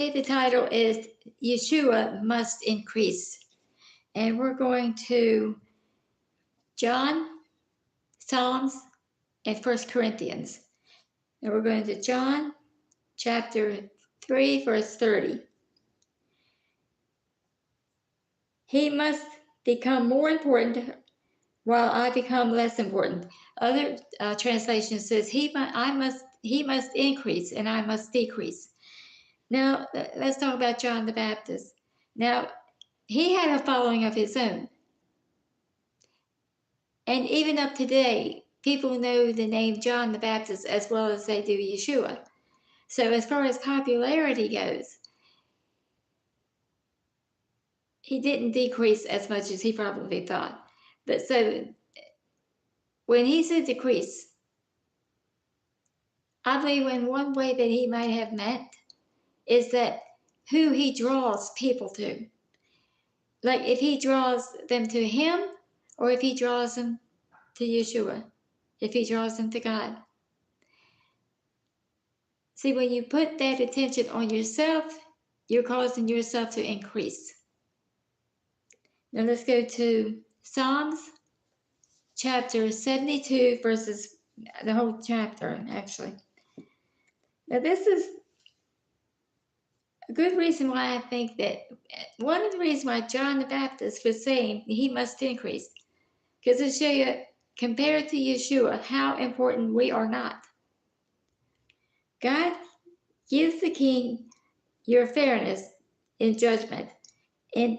The title is Yeshua Must Increase. And we're going to John, Psalms, and 1 Corinthians. And we're going to John chapter 3, verse 30. He must become more important while I become less important. Other translation says he must increase and I must decrease. Now, let's talk about John the Baptist. Now, he had a following of his own. And even up today, people know the name John the Baptist as well as they do Yeshua. So as far as popularity goes, he didn't decrease as much as he probably thought. But so when he said decrease, I believe in one way that he might have meant is that who he draws people to. Like if he draws them to him or if he draws them to Yeshua, if he draws them to God. See, when you put that attention on yourself, you're causing yourself to increase. Now let's go to Psalms chapter 72, verses, the whole chapter, actually. Now this is a good reason why I think that, one of the reasons why John the Baptist was saying he must increase, because it shows you, compared to Yeshua, how important we are not. God gives the king your fairness in judgment, and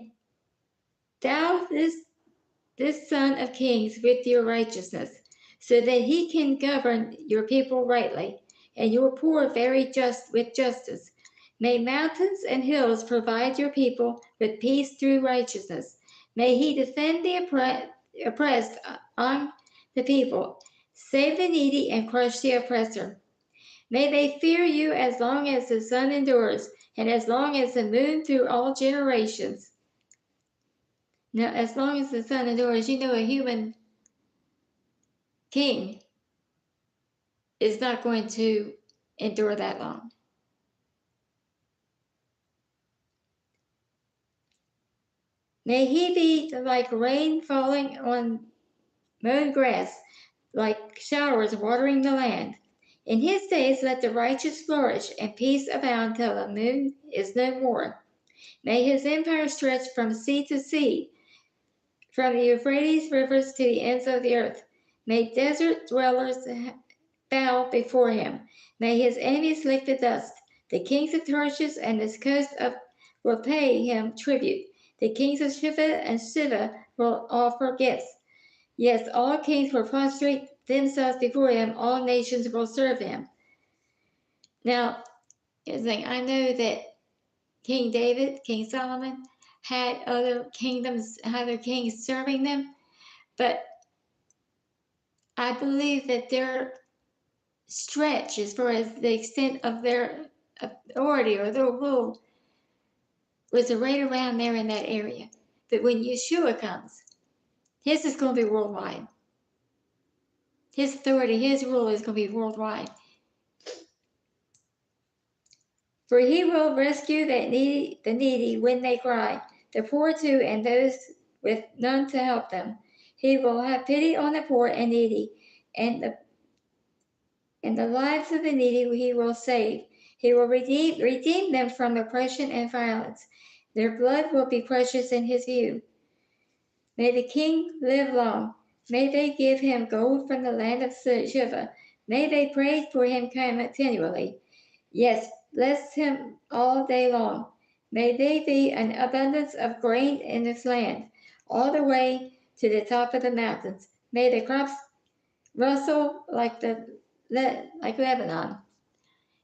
thou this son of kings with your righteousness, so that he can govern your people rightly, and your poor very just with justice. May mountains and hills provide your people with peace through righteousness. May he defend the oppressed on the people, save the needy and crush the oppressor. May they fear you as long as the sun endures, and as long as the moon through all generations. Now, as long as the sun endures, you know a human king is not going to endure that long. May he be like rain falling on mown grass, like showers watering the land. In his days let the righteous flourish, and peace abound till the moon is no more. May his empire stretch from sea to sea, from the Euphrates rivers to the ends of the earth. May desert dwellers bow before him. May his enemies lick the dust. The kings of Tarshish and the coast will pay him tribute. The kings of Shiva and Shiva will offer gifts. Yes, all kings will prostrate themselves before him. All nations will serve him. Now, here's the thing. I know that King David, King Solomon, had other kingdoms, other kings serving them, but I believe that their stretch as far as the extent of their authority or their rule was right around there in that area. But when Yeshua comes, his is going to be worldwide. His authority, his rule is going to be worldwide. For he will rescue the needy when they cry, the poor too, and those with none to help them. He will have pity on the poor and needy, and the lives of the needy he will save. He will redeem them from oppression and violence. Their blood will be precious in his view. May the king live long. May they give him gold from the land of Shiva. May they pray for him continually. Yes, bless him all day long. May they be an abundance of grain in this land, all the way to the top of the mountains. May the crops rustle like Lebanon.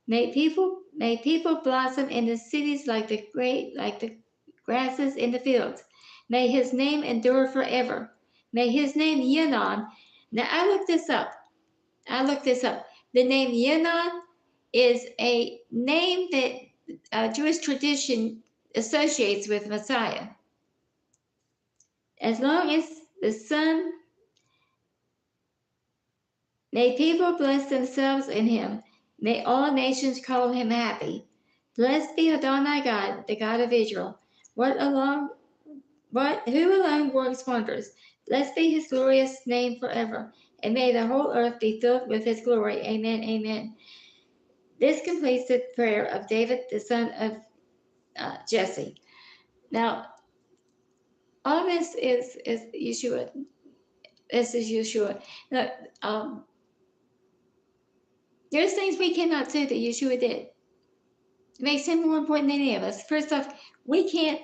May people blossom in the cities like the grasses in the fields. May his name endure forever. May his name Yenon. Now I looked this up. The name Yenon is a name that Jewish tradition associates with Messiah. As long as the sun, may people bless themselves in him. May all nations call him happy. Blessed be Adonai God, the God of Israel. Who alone works wonders. Blessed be his glorious name forever. And may the whole earth be filled with his glory. Amen. Amen. This completes the prayer of David, the son of Jesse. Now, all this is YESHUA. This is YESHUA. Now, there's things we cannot do that YESHUA did. It makes him more important than any of us. First off, we can't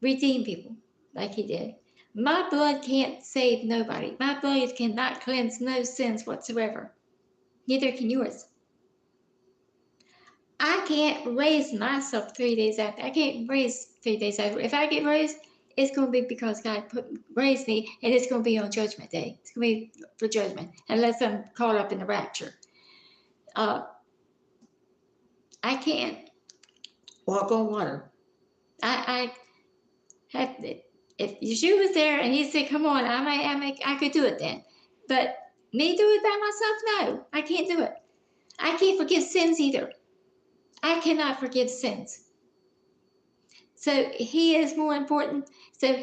redeem people like he did. My blood can't save nobody. My blood cannot cleanse no sins whatsoever. Neither can yours. I can't raise myself 3 days after. I can't raise 3 days after. If I get raised, it's going to be because God raised me, and it's going to be on Judgment Day. It's going to be for judgment, unless I'm caught up in the rapture. I can't walk on water. I have, if Yeshua was there and he said, "Come on," I could do it then. But me do it by myself? No, I can't do it. I can't forgive sins either. I cannot forgive sins. So he is more important. So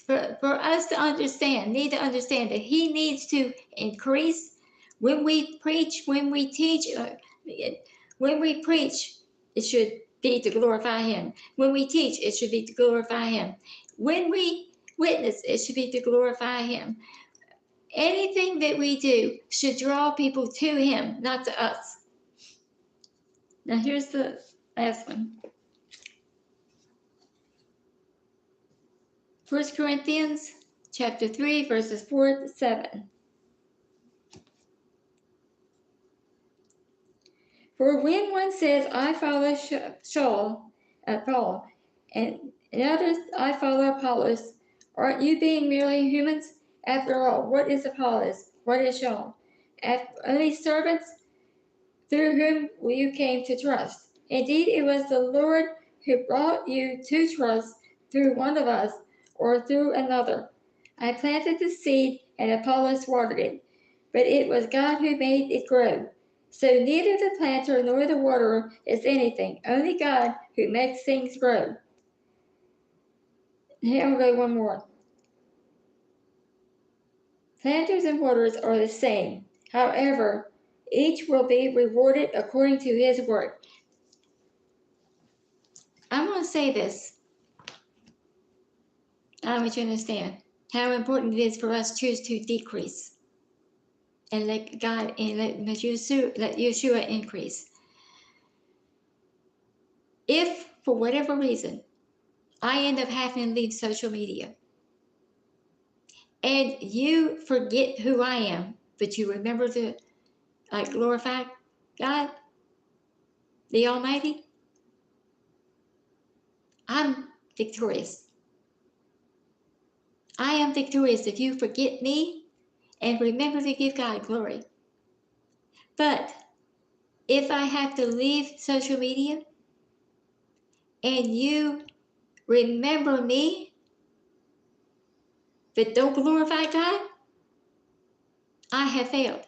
for us to need to understand that he needs to increase when we preach, when we teach, when we preach, it should be to glorify him. When we teach, it should be to glorify him. When we witness, it should be to glorify him. Anything that we do should draw people to him, not to us. Now here's the last one. 1 Corinthians chapter 3, verses 4 to 7. For when one says, "I follow Paul, and others, "I follow Apollos," aren't you being merely humans? After all, what is Apollos? What is Saul? Only servants through whom you came to trust. Indeed, it was the Lord who brought you to trust through one of us or through another. I planted the seed and Apollos watered it, but it was God who made it grow. So neither the planter nor the waterer is anything, only God who makes things grow. Here we go one more. Planters and waterers are the same. However, each will be rewarded according to his work. I'm going to say this. I want you to understand how important it is for us to choose to decrease and let God and let YESHUA increase. If, for whatever reason, I end up having to leave social media and you forget who I am, but you remember to glorify God, the Almighty, I'm victorious. I am victorious if you forget me and remember to give God glory. But if I have to leave social media and you remember me but don't glorify God, I have failed.